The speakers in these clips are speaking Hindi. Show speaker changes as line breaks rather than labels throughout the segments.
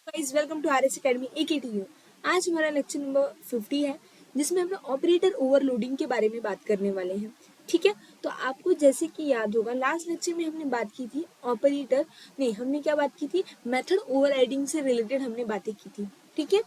Guys welcome to RS academy AKTU। आज हमारा लेक्चर नंबर 50 है जिसमें हम लोग ऑपरेटर ओवरलोडिंग के बारे में बात करने वाले हैं। ठीक है, तो आपको जैसे कि याद होगा लास्ट लेक्चर में हमने बात की थी ऑपरेटर नहीं, हमने क्या बात की थी, मेथड ओवरराइडिंग से रिलेटेड हमने बातें की थी। ठीक है,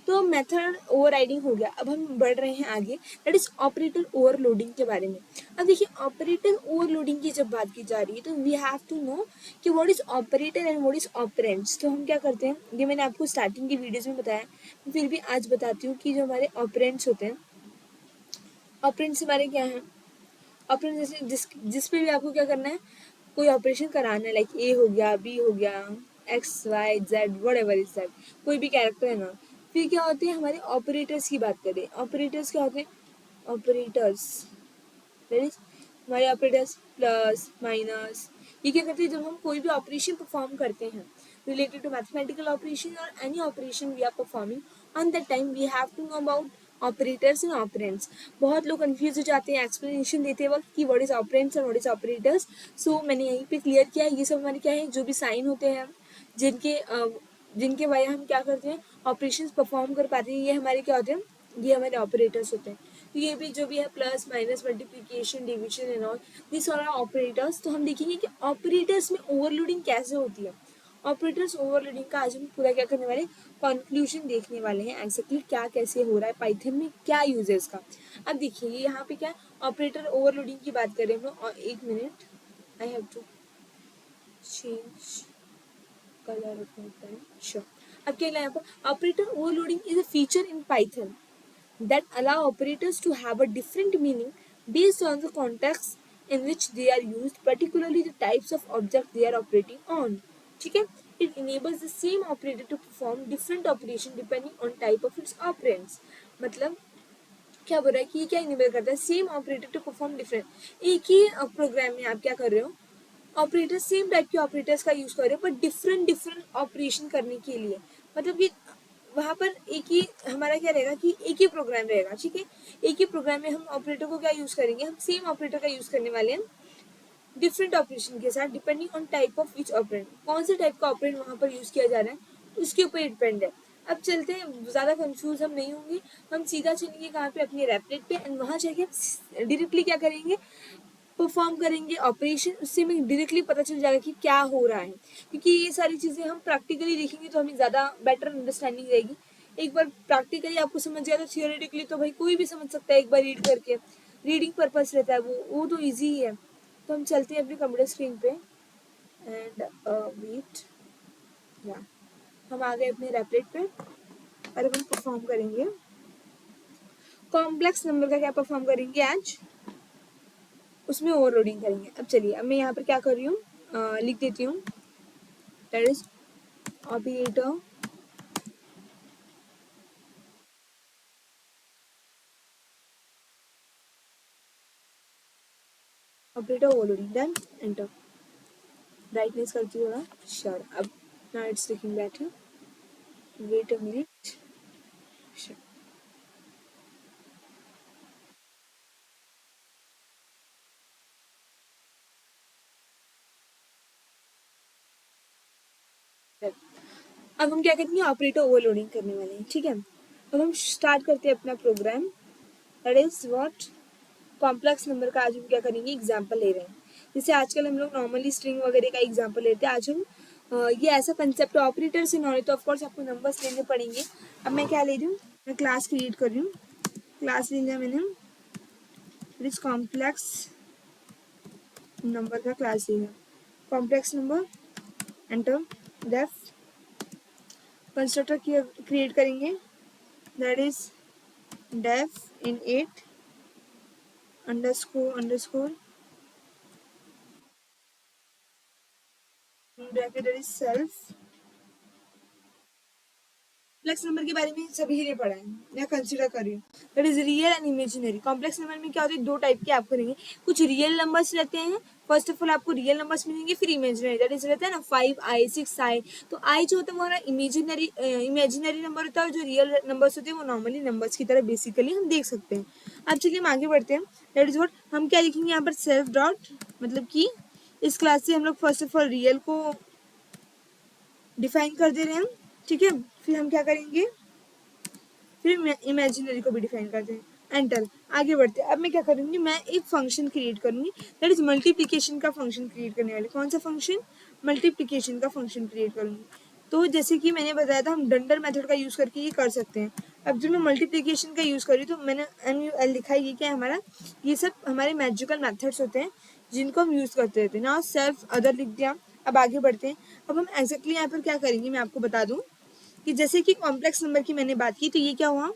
तो मेथड ओवरराइडिंग हो गया। अब हम बढ़ रहे हैं आगे, दैट इज ऑपरेटर ओवरलोडिंग के बारे में। अब देखिए, ऑपरेटर ओवरलोडिंग की जब बात की जा रही है तो वी हैव टू नो कि what is operator and what is operands. तो हम क्या करते हैं, ये मैंने आपको स्टार्टिंग की वीडियोस में बताया, फिर भी आज बताती हूँ कि जो हमारे ऑपरेंड्स होते हैं, ऑपरेंड्स हमारे क्या हैं। ऑपरेंड जैसे जिस पे भी आपको क्या करना है, कोई ऑपरेशन कराना है, लाइक ए हो गया, बी हो गया, X Y Z whatever is that, कोई भी कैरेक्टर है ना। फिर क्या होते हैं, हमारे ऑपरेटर्स की बात करें, ऑपरेटर्स क्या होते हैं, ऑपरेटर्स दैट इज हमारे ऑपरेटर्स प्लस माइनस। ये क्या करते हैं, जब हम कोई भी ऑपरेशन परफॉर्म करते हैं रिलेटेड टू मैथमेटिकल ऑपरेशन और any operation we are performing, on that time we have to know about operators and operands. बहुत लोग कंफ्यूज हो जाते हैं एक्सप्लेनेशन देते वक्त कि व्हाट इज ऑपरेंड्स और व्हाट इज ऑपरेटर्स। सो मैंने यहीं पे क्लियर किया है, ये सब हमारे क्या है, जो भी साइन होते हैं जिनके जिनके वजह हम क्या करते हैं, ऑपरेशंस परफॉर्म कर पाते हैं, ये हमारे क्या होते हैं, ये हमारे ऑपरेटर्स होते हैं। तो ये भी जो भी है, plus minus multiplication division and all, this are operators. तो हम देखेंगे कि ऑपरेटर्स में ओवरलोडिंग कैसे होती है। ऑपरेटर्स ओवरलोडिंग का आज हम पूरा क्या करने वाले, कंक्लूजन देखने वाले हैं, एग्जैक्टली क्या कैसे हो रहा है, पाइथन में क्या यूज है इसका। अब देखिए, ये यहाँ पे क्या ऑपरेटर ओवरलोडिंग की बात करें हम लोग, और एक minute, I have to change colour of my pen. Sure. अब क्या यहाँ पर, operator overloading is a feature in Python that allow operators to have a different meaning based on the context in which they are used, particularly the types of object they are operating on. ठीक है, it enables the same operator to perform different operation depending on type of its operands। मतलब क्या बोल रहा है कि ये क्या इनेबल करता है, same operator to perform different. एक ही प्रोग्राम में आप क्या कर रहे हो, ऑपरेटर सेम टाइप के ऑपरेटर्स का यूज कर रहे हो पर डिफरेंट डिफरेंट ऑपरेशन करने के लिए। मतलब कि वहाँ पर एक ही हमारा क्या रहेगा कि एक ही प्रोग्राम रहेगा। ठीक है, एक ही प्रोग्राम में हम ऑपरेटर को क्या यूज करेंगे, हम सेम ऑपरेटर का यूज करने वाले हैं डिफरेंट ऑपरेशन के साथ, depending on type of which operand, कौन से टाइप का ऑपरेंड वहाँ पर यूज किया जा रहा है उसके ऊपर डिपेंड है। अब चलते हैं, ज़्यादा कंफ्यूज हम नहीं होंगे, हम सीधा चलेंगे कहाँ पे, अपनी रैपलेट पे, एंड वहाँ जाके हम डायरेक्टली क्या करेंगे, परफॉर्म करेंगे ऑपरेशन। उससे हमें डायरेक्टली पता चल जाएगा कि क्या हो रहा है, क्योंकि ये सारी चीज़ें हम प्रैक्टिकली देखेंगे तो हमें ज़्यादा बेटर अंडरस्टैंडिंग रहेगी। एक बार प्रैक्टिकली आपको समझ गया तो थियोरेटिकली तो भाई कोई भी समझ सकता है, एक बार रीड करके, रीडिंग पर्पस रहता है, वो तो ईजी ही है। तो हम चलते हैं अपनी कंप्यूटर स्क्रीन पे, एंड वेट, या हम आ गए अपने रैपलेट पे और अब हम परफॉर्म करेंगे कॉम्प्लेक्स नंबर का, क्या परफॉर्म करेंगे आज, उसमें ओवरलोडिंग करेंगे। अब चलिए, अब मैं यहाँ पर क्या कर रही हूँ, लिख देती हूँ, that is operator operator overloading, done, enter. Brightness करती हूँ ना, श्योर। अब now it's looking better, wait a minute, sure. अब हम क्या करेंगे, ऑपरेटर ओवरलोडिंग करने वाले हैं। ठीक है, अब हम स्टार्ट करते हैं अपना program, that is what, complex number का आज हम क्या करेंगे, एग्जाम्पल ले रहे हैं। जैसे आजकल हम लोग नॉर्मली स्ट्रिंग वगैरह का एग्जाम्पल लेते हैं, आज हम ये ऐसा कंसेप्ट ऑपरेटर से नॉलेज, तो ऑफकोर्स आपको नंबर्स लेने पड़ेंगे। अब मैं क्या ले रही हूँ, मैं क्लास क्रिएट कर रही हूँ, क्लास ले लिया मैंने, इट इज कॉम्प्लेक्स नंबर का क्लास ले लिया, complex number, enter, def, constructor create करेंगे, that is def in 8 underscore underscore bracket, that is self. Complex number के बारे में सभी ने पढ़ा है, मैं कंसिडर कर रही हूँ, that is real and imaginary. Complex number में क्या होता है, दो टाइप के आप करेंगे, कुछ रियल नंबर्स रहते हैं, फर्स्ट ऑफ ऑल आपको रियल नंबर्स मिलेंगे, फिर इमेजिनरी, दैट इज रहता है ना 5i 6i। तो आई जो होता है वो हमारा इमेजिनरी इमेजिनरी नंबर होता है, और जो रियल नंबर्स होते हैं वो नॉर्मली नंबर्स की तरह बेसिकली हम देख सकते हैं। अब चलिए हम आगे बढ़ते हैं, दैट इज वॉट, हम क्या लिखेंगे यहाँ पर, सेल्फ डॉट, मतलब कि इस क्लास से हम लोग फर्स्ट ऑफ ऑल रियल को डिफाइन कर दे रहे हैं, ठीक है, फिर हम क्या करेंगे, फिर इमेजिनरी को भी डिफाइन करते हैं। एंटर, आगे बढ़ते हैं। अब मैं क्या करूँगी, मैं एक फंक्शन क्रिएट करूँगी, दैट इज मल्टीप्लिकेशन का फंक्शन क्रिएट करने वाले। कौन सा फंक्शन, मल्टीप्लिकेशन का फंक्शन क्रिएट करूँगी। तो जैसे कि मैंने बताया था, हम डंडर मेथड का यूज़ करके ये कर सकते हैं। अब जब मैं मल्टीप्लिकेशन का यूज़ कर रही हूँ तो मैंने MUL लिखा है, ये क्या है हमारा, ये सब हमारे मैजिकल मेथड्स होते हैं जिनको हम यूज़ करते रहते हैं ना। सेल्फ अदर लिख दिया। अब आगे बढ़ते हैं। अब हम एग्जैक्टली यहाँ पर क्या करेंगे, मैं आपको बता दूँ कि जैसे कि कॉम्प्लेक्स नंबर की मैंने बात की, तो ये क्या हुआ,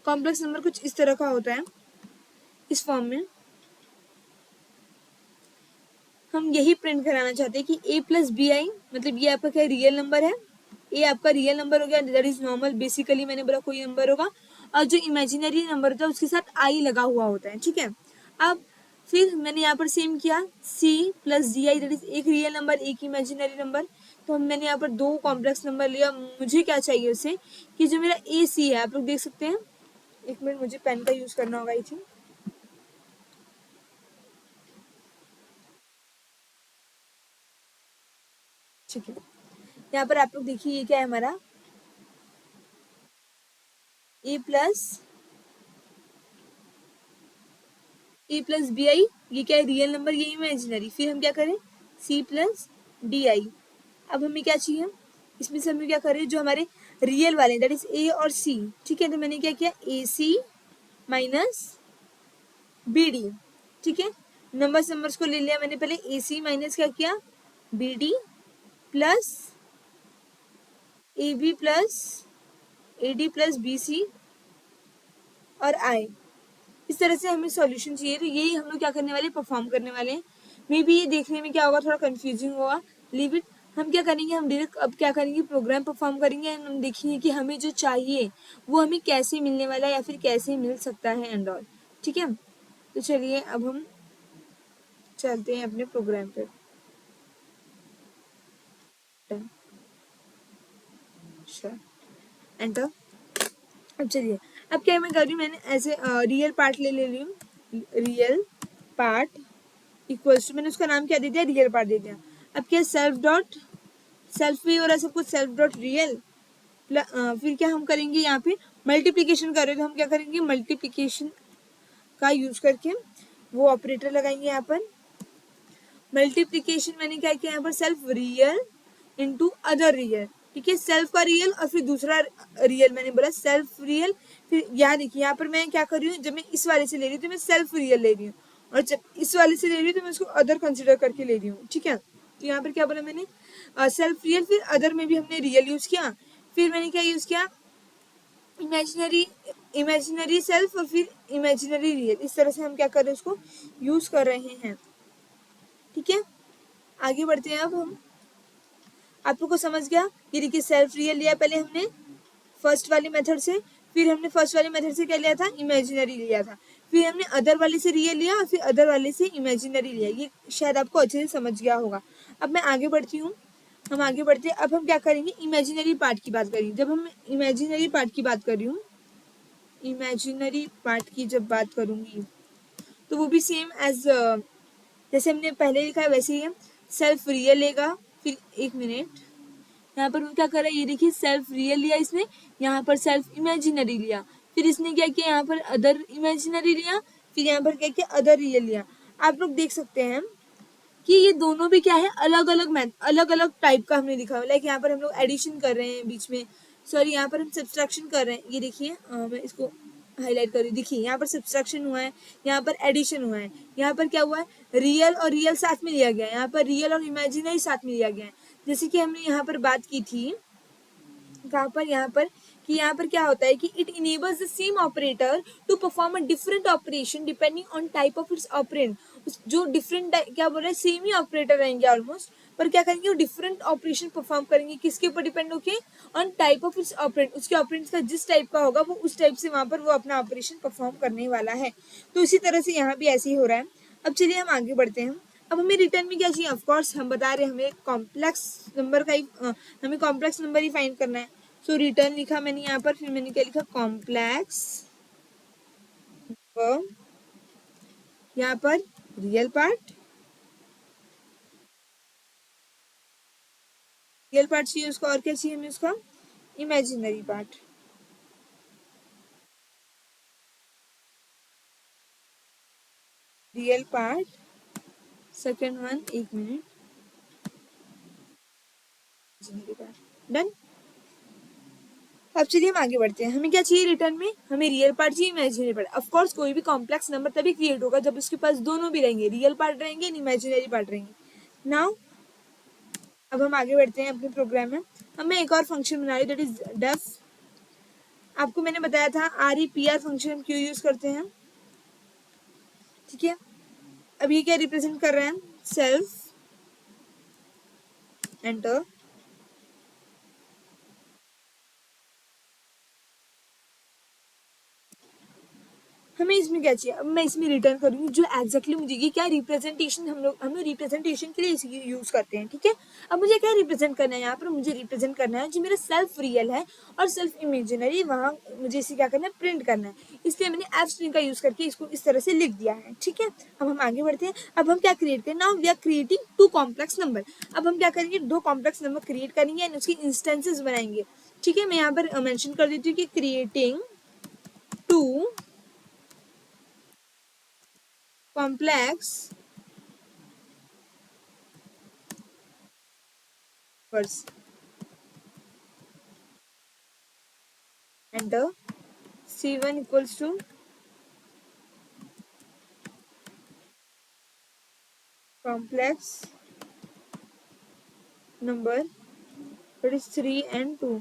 कॉम्प्लेक्स नंबर कुछ इस तरह का होता है, इस फॉर्म में। हम यही प्रिंट कराना चाहते हैं कि a+bi, मतलब ये आपका क्या रियल नंबर है, ए आपका रियल नंबर हो गया, दैट इज नॉर्मल, बेसिकली मैंने बोला कोई नंबर होगा, और जो इमेजिनरी नंबर होता है उसके साथ आई लगा हुआ होता है, ठीक है। अब फिर मैंने यहाँ पर सेम किया, c+di, दैट इज एक रियल नंबर एक इमेजिनरी नंबर। तो मैंने यहाँ पर दो कॉम्प्लेक्स नंबर लिया, मुझे क्या चाहिए उससे, कि जो मेरा ac है, आप लोग देख सकते हैं, एक मिनट मुझे पेन का यूज करना होगा, आई थिंक, ठीक है। यहाँ पर आप लोग देखिए, ये क्या है हमारा, ए प्लस बी आई, ये क्या है रियल नंबर, ये इमेजिनरी। फिर हम क्या करें, c+di। अब हमें क्या चाहिए, इसमें से हमें क्या करें, जो हमारे रियल वाले दैट इज ए और सी, ठीक है। तो मैंने क्या किया, AC-BD, ठीक है। नंबर्स को ले लिया मैंने, पहले AC माइनस क्या किया, BD plus AB plus AD plus BC और I। इस तरह से हमें सॉल्यूशन चाहिए, तो यही हम लोग क्या करने वाले, परफॉर्म करने वाले हैं। मे बी ये देखने में क्या होगा, थोड़ा कंफ्यूजिंग होगा, लीव इट। हम क्या करेंगे, हम डायरेक्ट अब क्या करेंगे, प्रोग्राम परफॉर्म करेंगे एंड हम देखेंगे कि हमें जो चाहिए वो हमें कैसे मिलने वाला है या फिर कैसे मिल सकता है एंड ऑल, ठीक है। तो चलिए अब हम चलते हैं अपने प्रोग्राम पे। अच्छा, एंटर। अब चलिए, अब क्या मैं कर रही हूँ, मैंने ऐसे रियल पार्ट ले रही हूँ, रियल पार्ट इक्वल्स टू, मैंने उसका नाम क्या दे दिया, रियल पार्ट दे दिया। अब क्या, सेल्फ डॉट, सेल्फ भी हो रहा है सब कुछ, सेल्फ डॉट रियल, फिर क्या हम करेंगे, यहाँ पे मल्टीप्लीकेशन कर रहे हो तो हम क्या करेंगे, मल्टीप्लीकेशन का यूज करके वो ऑपरेटर लगाएंगे यहाँ पर। मल्टीप्लीकेशन मैंने क्या किया यहाँ पर, self real into other real, ठीक है। सेल्फ का रियल और फिर दूसरा रियल, मैंने बोला सेल्फ रियल। फिर यहाँ देखिए, यहाँ पर मैं क्या कर रही हूँ, जब मैं इस वाले से ले रही हूँ तो मैं सेल्फ रियल ले रही हूँ, और जब इस वाले से ले रही हूँ तो मैं उसको अदर कंसिडर करके ले रही हूँ, ठीक है। तो यहाँ पर क्या बोला मैंने, सेल्फ रियल, फिर अदर में भी हमने रियल यूज किया, फिर मैंने क्या यूज किया, इमेजिनरी, इमेजिनरी सेल्फ और फिर इमेजिनरी रियल। इस तरह से हम क्या कर रहे हैं, उसको यूज कर रहे हैं, ठीक है। आगे बढ़ते हैं अब हम, आप लोग को समझ गया, ये देखिए सेल्फ रियल लिया पहले हमने फर्स्ट वाले मेथड से, फिर हमने फर्स्ट वाले मेथड से क्या लिया था, इमेजिनरी लिया था, फिर हमने अदर वाले से रियल लिया और फिर अदर वाले से इमेजिनरी लिया। ये शायद आपको अच्छे से समझ गया होगा। अब मैं आगे बढ़ती हूँ, हम आगे बढ़ते हैं। अब हम क्या करेंगे, इमेजिनरी पार्ट की बात करेंगे। जब हम इमेजिनरी पार्ट की बात कर रही हूँ, इमेजिनरी पार्ट की जब बात करूंगी तो वो भी सेम एज जैसे हमने पहले लिखा है वैसे ही है, सेल्फ रियल लेगा, फिर एक मिनट, यहाँ पर क्या कर रहा है, ये देखिए सेल्फ रियल लिया इसने, यहाँ पर सेल्फ इमेजिनरी लिया, फिर इसने क्या किया, यहाँ पर अदर इमेजिनरी लिया, फिर यहाँ पर क्या किया, अदर रियल लिया। आप लोग देख सकते हैं कि ये दोनों भी क्या है, अलग अलग अलग टाइप का हमने लिखा हुआ है। लाइक यहाँ पर हम लोग एडिशन कर रहे हैं बीच में, सॉरी यहाँ पर हम सब्सट्रैक्शन कर रहे हैं, ये देखिए मैं इसको हाईलाइट कर रही हूँ, देखिए यहाँ पर सब्सट्रैक्शन हुआ है, यहाँ पर एडिशन हुआ है, यहाँ पर क्या हुआ है, रियल और रियल साथ में लिया गया है, यहाँ पर रियल और इमेजिनरी साथ में लिया गया है। जैसे कि हमने यहाँ पर बात की थी, कहाँ पर, यहाँ पर, कि यहाँ पर क्या होता है कि it enables the same operator to perform a different operation depending on type of its operand. जो डिफरेंट क्या बोल रहे हैं, सेम ही ऑपरेटर रहेंगे ऑलमोस्ट, पर क्या करेंगे, वो डिफरेंट ऑपरेशन परफॉर्म करेंगे, किसके ऊपर डिपेंड होके, on type of its operand, उसके ऑपरेंड का जिस टाइप का होगा वो उस टाइप से वहां पर वो अपना ऑपरेशन परफॉर्म करने वाला है। तो इसी तरह से यहाँ भी ऐसे ही हो रहा है। अब चलिए हम आगे बढ़ते हैं। अब हमें रिटर्न में क्या चाहिए, ऑफकोर्स हम बता रहे हैं हमें कॉम्प्लेक्स नंबर का ही हमें कॉम्प्लेक्स नंबर ही फाइंड करना है। सो रिटर्न लिखा मैंने यहाँ पर, फिर मैंने क्या लिखा, कॉम्प्लेक्स नंबर, यहाँ पर रियल पार्ट रियल पार्ट चाहिए उसका, और क्या चाहिए हमें उसका, imaginary part. Real part, second one, एक मिनट, इमेजिनरी पार्ट, डन। अब चलिए हम आगे बढ़ते हैं। हमें क्या चाहिए रिटर्न में, हमें रियल पार्ट चाहिए, इमेजिनरी पार्ट। ऑफ कोर्स कोई भी कॉम्प्लेक्स नंबर तभी क्रिएट होगा जब उसके पास दोनों भी रहेंगे, रियल पार्ट रहेंगे, इमेजिनरी पार्ट रहेंगे। नाउ अब हम आगे बढ़ते हैं अपने प्रोग्राम में। अब मैं एक और फंक्शन बना रही हूँ, दैट इज डेफ। आपको मैंने बताया था REPR फंक्शन हम क्यों यूज करते हैं, ठीक है। अब ये क्या रिप्रेजेंट कर रहे हैं, सेल्फ, एंटर। हमें इसमें क्या चाहिए, अब मैं इसमें रिटर्न करूंगी जो एक्जैक्टली मुझे ये क्या रिप्रेजेंटेशन, हम लोग रिप्रेजेंटेशन के लिए इसे यूज करते हैं, ठीक है। अब मुझे क्या रिप्रेजेंट करना है यहाँ पर, मुझे रिप्रेजेंट करना है जो मेरा सेल्फ रियल है और सेल्फ इमेजिनरी, वहाँ मुझे इसे क्या करना है, प्रिंट करना है। इसलिए मैंने एफ स्ट्रिंग का यूज करके इसको इस तरह से लिख दिया है, ठीक है। अब हम आगे बढ़ते हैं। अब हम क्या क्रिएट करें, now we are creating two complex number. अब हम क्या करेंगे, दो कॉम्प्लेक्स नंबर क्रिएट करेंगे एंड उसकी इंस्टेंसेस बनाएंगे, ठीक है। मैं यहाँ पर मेंशन कर देती हूँ कि creating two complex numbers, enter, C1 equals to complex number, that is 3 and 2।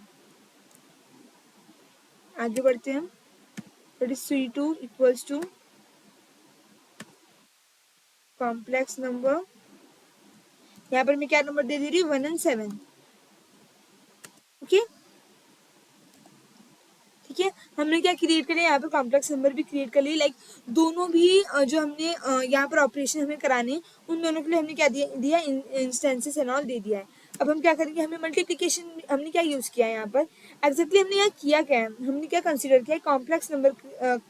आगे बढ़ते हैं, that is C2 equals to complex number, यहाँ पर मैं क्या नंबर दे रही हूँ, 1 and 7, ओके, ठीक है। हमने क्या क्रिएट कर लिया, यहाँ पर कॉम्प्लेक्स नंबर भी क्रिएट कर लिए, लाइक दोनों भी जो हमने यहाँ पर ऑपरेशन हमें कराने हैं उन दोनों के लिए हमने क्या दिया इंस्टेंसेस एंड ऑल दे दिया है। अब हम क्या करेंगे, हमें मल्टीप्लिकेशन, हमने क्या यूज किया है यहाँ पर, एग्जैक्टली हमने यहाँ किया क्या है, हमने क्या कंसिडर किया है, कॉम्प्लेक्स नंबर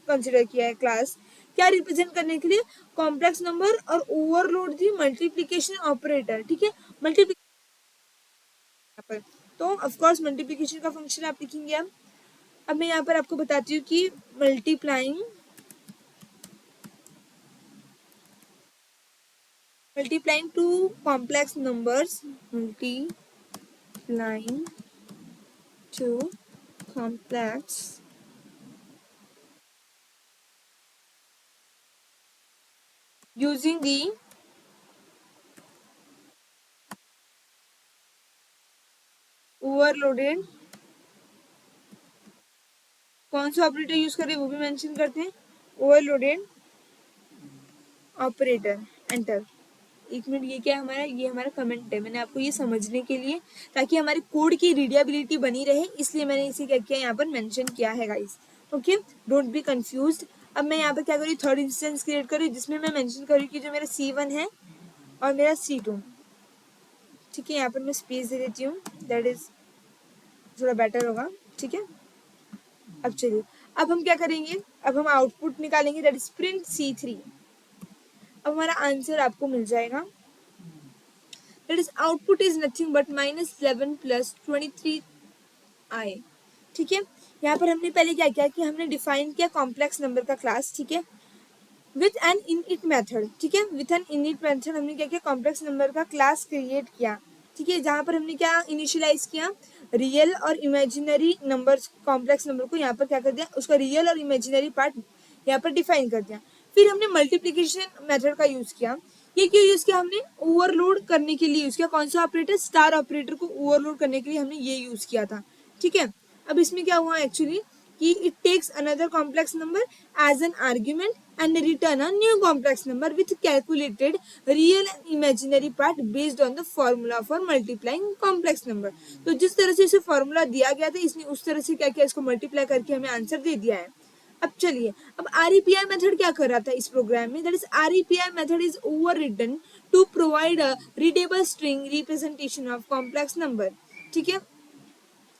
कंसिडर किया है क्लास, क्या रिप्रेजेंट करने के लिए, कॉम्प्लेक्स नंबर और ओवरलोड दी मल्टीप्लिकेशन ऑपरेटर, ठीक है। मल्टीप्लिकेशन पर तो ऑफकोर्स मल्टीप्लिकेशन का फंक्शन आप लिखेंगे। अब मैं यहाँ पर आपको बताती हूँ कि multiplying two complex numbers, multiplying two complex using the overloaded, कौन सा ऑपरेटर यूज करें वो भी मेंशन करते हैं, ओवरलोडेड ऑपरेटर, एंटर। एक मिनट, ये क्या है हमारा, ये हमारा कमेंट है, मैंने आपको ये समझने के लिए, ताकि हमारे कोड की रीडेबिलिटी बनी रहे, इसलिए मैंने इसे क्या किया, यहाँ पर मेंशन किया है guys, okay, don't be confused. अब मैं यहाँ पर क्या करूँ, थर्ड इंस्टेंस क्रिएट करूँ जिसमें मैं मेंशन करूँ कि जो मेरा C1 है और मेरा C2, ठीक है। यहाँ पर मैं स्पेस दे देती हूँ, दैट इज थोड़ा बेटर होगा, ठीक है। अब चलिए, अब हम क्या करेंगे, अब हम आउटपुट निकालेंगे, दैट इज प्रिंट C3। अब हमारा आंसर आपको मिल जाएगा, that is output is nothing but -11 + 23i, ठीक है। यहाँ पर हमने पहले क्या किया कि हमने डिफाइन किया कॉम्प्लेक्स नंबर का क्लास, ठीक है, विथ एन इनइट मेथड, ठीक है। विथ एन इनइट मेथड हमने क्या किया, कॉम्प्लेक्स नंबर का क्लास क्रिएट किया, ठीक है, जहाँ पर हमने क्या इनिशियलाइज किया, रियल और इमेजिनरी नंबर्स, कॉम्प्लेक्स नंबर को यहाँ पर क्या कर दिया, उसका रियल और इमेजिनरी पार्ट यहाँ पर डिफाइन कर दिया। फिर हमने मल्टीप्लीकेशन मेथड का यूज किया, ये क्यों यूज किया, हमने ओवरलोड करने के लिए यूज किया, कौन सा ऑपरेटर, स्टार ऑपरेटर को ओवरलोड करने के लिए हमने ये यूज किया था, ठीक है। अब इसमें क्या हुआ एक्चुअली कि it takes another complex number as an argument and return a new complex number with calculated real and imaginary part based on the formula for multiplying complex number। तो जिस तरह से इसे फॉर्मूला दिया गया था, इसने उस तरह से क्या किया, इसको मल्टीप्लाई करके हमें आंसर दे दिया है। अब चलिए, अब REPI मेथड क्या कर रहा था इस प्रोग्राम में, that is REPI method is overwritten to provide a readable string representation of complex number, ठीक है।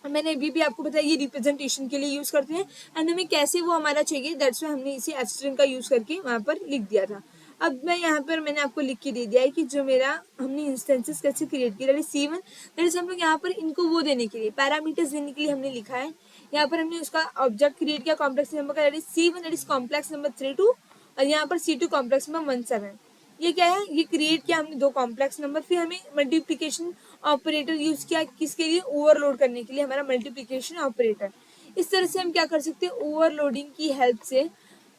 मैंने अभी भी आपको बताया ये रिप्रेजेंटेशन के लिए यूज करते हैं, एंड हमें कैसे वो हमारा चाहिए, दैट्स वाई हमने इसे एफ स्ट्रिंग का यूज करके वहां पर लिख दिया था। अब मैं यहाँ पर मैंने आपको लिख के दे दिया है कि जो मेरा हमने इंस्टेंसेस कैसे क्रिएट किया, that is C1, that is हम लोग यहाँ पर इनको वो देने के लिए पैरामीटर्स देने के लिए हमने लिखा है। यहाँ पर हमने उसका ऑब्जेक्ट क्रिएट किया कॉम्प्लेक्स नंबर का, that is C1, that is complex number 32, और यहाँ पर C2 कॉम्प्लेक्स नंबर 17। ये क्या है, ये क्रिएट किया हमने दो कॉम्प्लेक्स नंबर, फिर हमें मल्टीप्लिकेशन ऑपरेटर यूज किया किसके लिए, ओवरलोड करने के लिए, हमारा मल्टीप्लिकेशन ऑपरेटर। इस तरह से हम क्या कर सकते हैं, ओवरलोडिंग की हेल्प से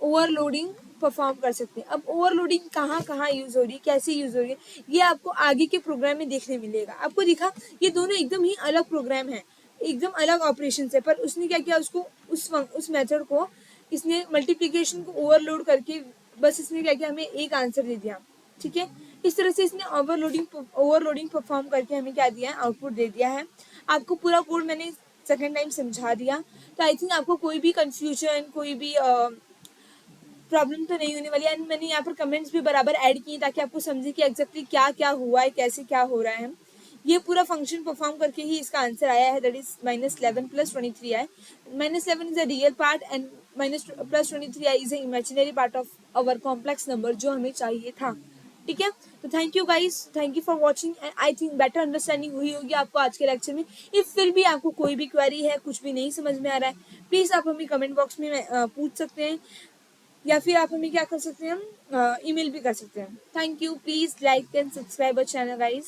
ओवरलोडिंग परफॉर्म कर सकते हैं। अब ओवरलोडिंग कहाँ कहाँ यूज हो रही है, कैसे यूज हो रही है, ये आपको आगे के प्रोग्राम में देखने मिलेगा। आपको दिखा ये दोनों एकदम ही अलग प्रोग्राम है, एकदम अलग ऑपरेशन है, पर उसने क्या किया, उसको उस मेथड को इसने मल्टीप्लिकेशन को ओवरलोड करके बस इसने क्या किया, हमें एक आंसर दे दिया। ठीक है, इस तरह से इसने ओवरलोडिंग परफॉर्म करके हमें क्या दिया है, आउटपुट दे दिया है। आपको पूरा कोड मैंने सेकेंड टाइम समझा दिया, तो आई थिंक आपको कोई भी कंफ्यूजन, कोई भी प्रॉब्लम तो नहीं होने वाली। एंड मैंने यहाँ पर कमेंट्स भी बराबर ऐड किए ताकि आपको समझे कि एग्जैक्टली क्या क्या हुआ है, कैसे क्या हो रहा है। ये पूरा फंक्शन परफॉर्म करके ही इसका आंसर आया है, दैट इज -11 + 23 है। -11 is a real part and -+23 is a imaginary part of our complex number, जो हमें चाहिए था। ठीक है, तो thank you guys, thank you for watching, and I think better understanding हुई होगी आपको आज के लेक्चर में। इफ फिर भी आपको कोई भी क्वेरी है, कुछ भी नहीं समझ में आ रहा है, प्लीज़ आप हमें कमेंट बॉक्स में पूछ सकते हैं, या फिर आप हमें क्या कर सकते हैं, हम ईमेल भी कर सकते हैं। Thank you, please like and subscribe our channel guys.